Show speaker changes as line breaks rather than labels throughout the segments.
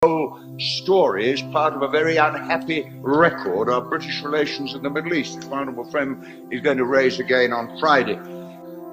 whole story is part of a very unhappy record of British relations in the Middle East, which my honourable friend is going to raise again on Friday.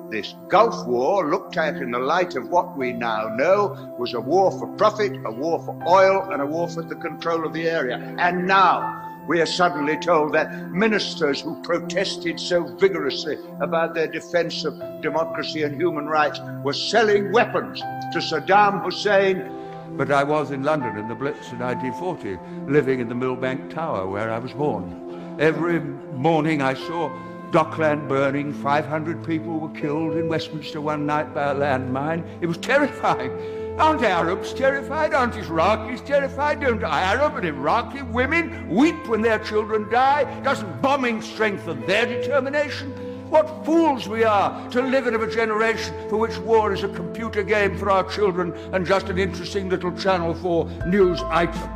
This Gulf War, looked at in the light of what we now know, was a war for profit, a war for oil, and a war for the control of the area. And now we are suddenly told that ministers who protested so vigorously about their defence of democracy and human rights were selling weapons to Saddam Hussein. But I was in London in the Blitz in 1940, living in the Millbank Tower where I was born. Every morning I saw Dockland burning, 500 people were killed in Westminster one night by a landmine. It was terrifying. Aren't Arabs terrified? Aren't Iraqis terrified? Don't Arab and Iraqi women weep when their children die? Doesn't bombing strengthen their determination? What fools we are to live in a generation for which war is a computer game for our children and just an interesting little Channel 4 news item.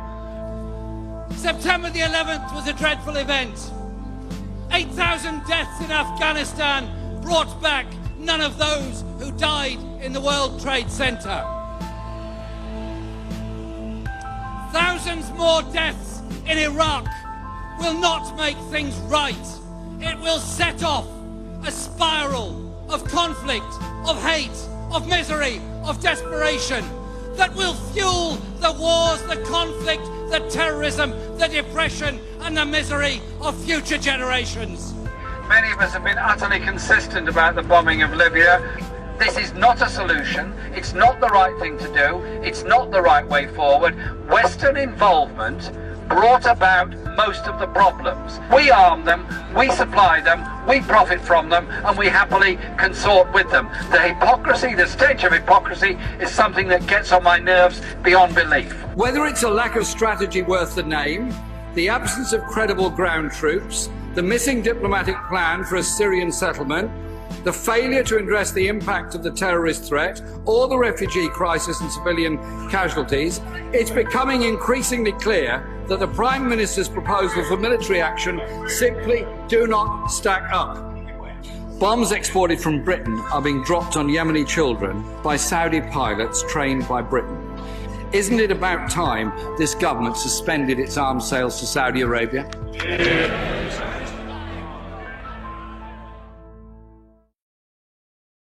September the 11th was a dreadful event. 8,000 deaths in Afghanistan brought back none of those who died in the World Trade Center. Thousands more deaths in Iraq will not make things right. It will set off a spiral of conflict, of hate, of misery, of desperation that will fuel the wars, the conflict, the terrorism, the depression and the misery of future generations.
Many of us have been utterly consistent about the bombing of Libya. This is not a solution. It's not the right thing to do. It's not the right way forward. Western involvement brought about most of the problems. We arm them, we supply them, we profit from them, and we happily consort with them. The hypocrisy, the stench of hypocrisy, is something that gets on my nerves beyond belief.
Whether it's a lack of strategy worth the name, the absence of credible ground troops, the missing diplomatic plan for a Syrian settlement, the failure to address the impact of the terrorist threat or the refugee crisis and civilian casualties, it's becoming increasingly clear that the Prime Minister's proposal for military action simply do not stack up. Bombs exported from Britain are being dropped on Yemeni children by Saudi pilots trained by Britain. Isn't it about time this government suspended its arms sales to Saudi Arabia?